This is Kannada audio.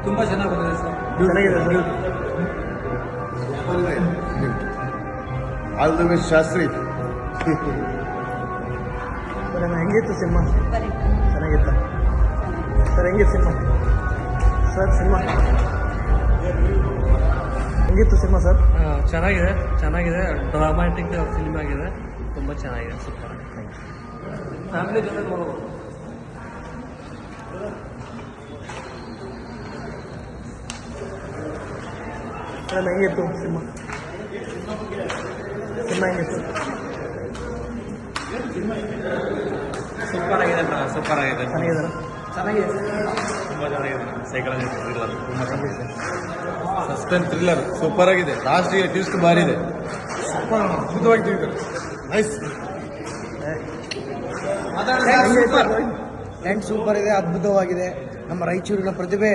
ತುಂಬ ಚೆನ್ನಾಗಿ ಬಂದಿದೆ ಸರ್. ಚೆನ್ನಾಗಿದೆ all the best Shastri. Sir ಹೆಂಗಿತ್ತು ಸಿನಿಮಾ? ಚೆನ್ನಾಗಿತ್ತ ಸರ್? ಹೆಂಗಿತ್ತು ಸಿನಿಮಾ ಸರ್? ಹೆಂಗಿತ್ತು ಸಿನಿಮಾ ಸರ್? ಚೆನ್ನಾಗಿದೆ ಡ್ರಾಮಾಟಿಕ್ ಫಿಲ್ಮ್ ಆಗಿದೆ. ತುಂಬ ಚೆನ್ನಾಗಿದೆ, ಸೂಪರ್ ಆಗಿದೆ. ಫ್ಯಾಮಿಲಿ ಜೊತೆ ನೋಡ್ಬೋದು. ಮೇಡಮ್ ಹೆಂಗಿತ್ತು ಸಿನಿಮಾ? ಹೆಂಗಿತ್ತು? ಸೂಪರ್ ಆಗಿದೆ. ಚೆನ್ನಾಗಿದೆ. ತುಂಬ ಚೆನ್ನಾಗಿದೆ. ಸೈಕಾಲಜಿ ಥ್ರಿಲ್ಲರ್, ತುಂಬ ಚೆನ್ನಾಗಿದೆ. ಸಸ್ಪೆನ್ಸ್ ಥ್ರಿಲ್ಲರ್ ಸೂಪರ್ ಆಗಿದೆ. ಲಾಸ್ಟಿಗೆ ಟ್ವಿಸ್ಟ್ ಭಾರಿ ಇದೆ. ಅದ್ಭುತವಾಗಿ ನೈಸ್. ಸೂಪರ್ ಇದೆ, ಅದ್ಭುತವಾಗಿದೆ. ನಮ್ಮ ರಾಯಚೂರಿನ ಪ್ರತಿಭೆ